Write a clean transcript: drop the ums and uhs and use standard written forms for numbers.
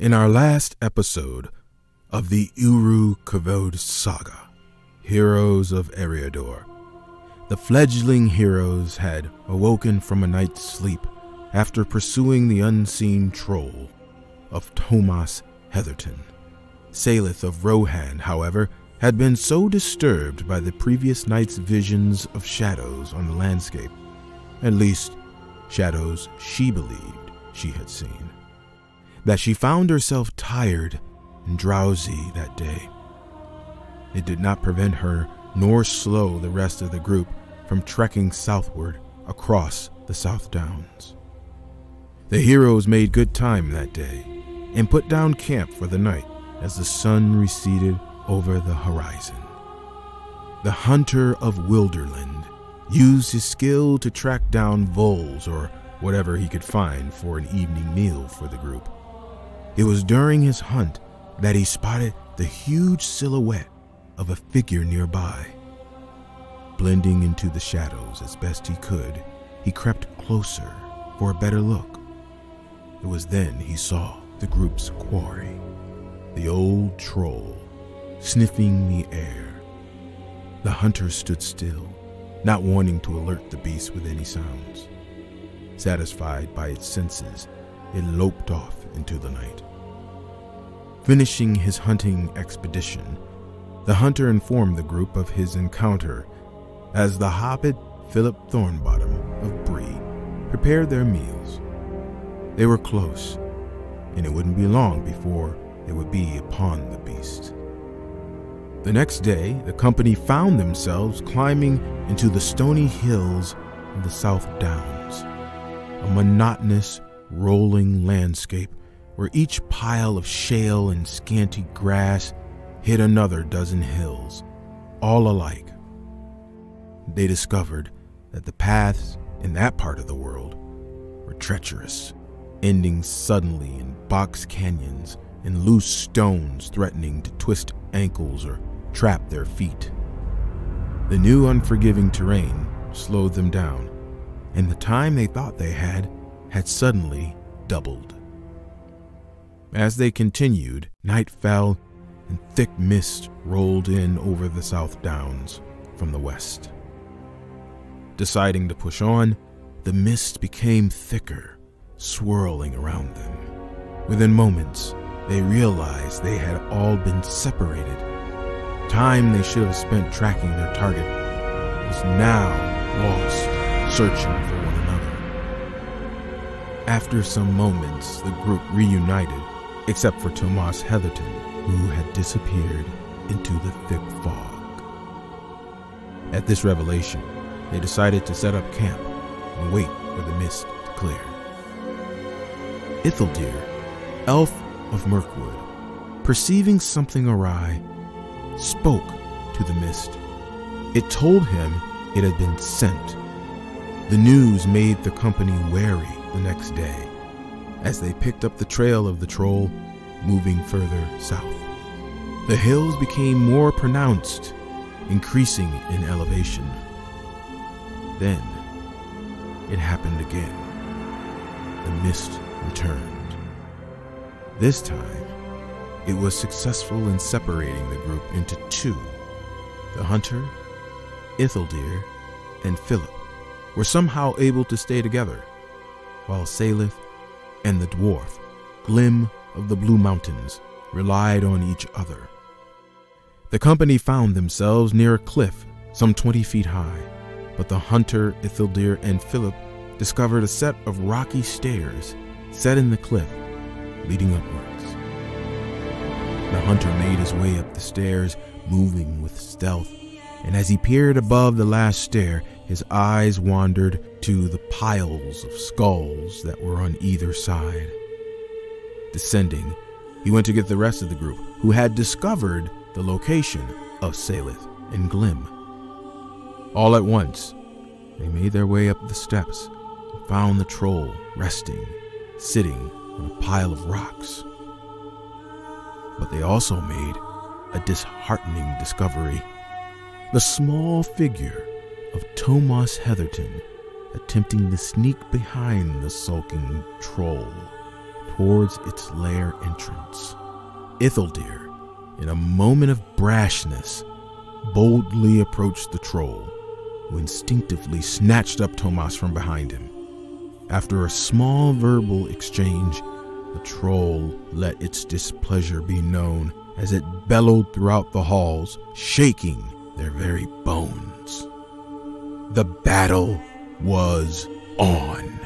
In our last episode of the Uru Kavod saga, Heroes of Eriador, the fledgling heroes had awoken from a night's sleep after pursuing the unseen troll of Thomas Heatherton. Salith of Rohan, however, had been so disturbed by the previous night's visions of shadows on the landscape, at least shadows she believed she had seen, that she found herself tired and drowsy that day. It did not prevent her nor slow the rest of the group from trekking southward across the South Downs. The heroes made good time that day and put down camp for the night as the sun receded over the horizon. The hunter of Wilderland used his skill to track down voles or whatever he could find for an evening meal for the group. It was during his hunt that he spotted the huge silhouette of a figure nearby. Blending into the shadows as best he could, he crept closer for a better look. It was then he saw the group's quarry, the old troll, sniffing the air. The hunter stood still, not wanting to alert the beast with any sounds. Satisfied by its senses, it loped off into the night. Finishing his hunting expedition, the hunter informed the group of his encounter as the hobbit Philip Thornbottom of Bree prepared their meals. They were close, and it wouldn't be long before they would be upon the beast. The next day, the company found themselves climbing into the stony hills of the South Downs, a monotonous, rolling landscape where each pile of shale and scanty grass hid another dozen hills, all alike. They discovered that the paths in that part of the world were treacherous, ending suddenly in box canyons and loose stones threatening to twist ankles or trap their feet. The new unforgiving terrain slowed them down, and the time they thought they had suddenly doubled. As they continued, night fell and thick mist rolled in over the South Downs from the west. Deciding to push on, the mist became thicker, swirling around them. Within moments, they realized they had all been separated. Time they should have spent tracking their target was now lost, searching for one another. After some moments, the group reunited, except for Thomas Heatherton, who had disappeared into the thick fog. At this revelation, they decided to set up camp and wait for the mist to clear. Isildir, elf of Mirkwood, perceiving something awry, spoke to the mist. It told him it had been sent. The news made the company wary the next day as they picked up the trail of the troll, moving further south. The hills became more pronounced, increasing in elevation. Then, it happened again. The mist returned. This time, it was successful in separating the group into two. The hunter, Isildir, and Philip were somehow able to stay together, while Salith and the dwarf, Glim of the Blue Mountains, relied on each other. The company found themselves near a cliff some 20 feet high, but the hunter, Isildir, and Philip discovered a set of rocky stairs set in the cliff, leading upwards. The hunter made his way up the stairs, moving with stealth, and as he peered above the last stair, his eyes wandered to the piles of skulls that were on either side. Descending, he went to get the rest of the group, who had discovered the location of Salith and Glim. All at once, they made their way up the steps and found the troll resting, sitting on a pile of rocks. But they also made a disheartening discovery. The small figure of Thomas Heatherton attempting to sneak behind the sulking troll towards its lair entrance. Isildur, in a moment of brashness, boldly approached the troll, who instinctively snatched up Tomas from behind him. After a small verbal exchange, the troll let its displeasure be known as it bellowed throughout the halls, shaking their very bones. The battle was on.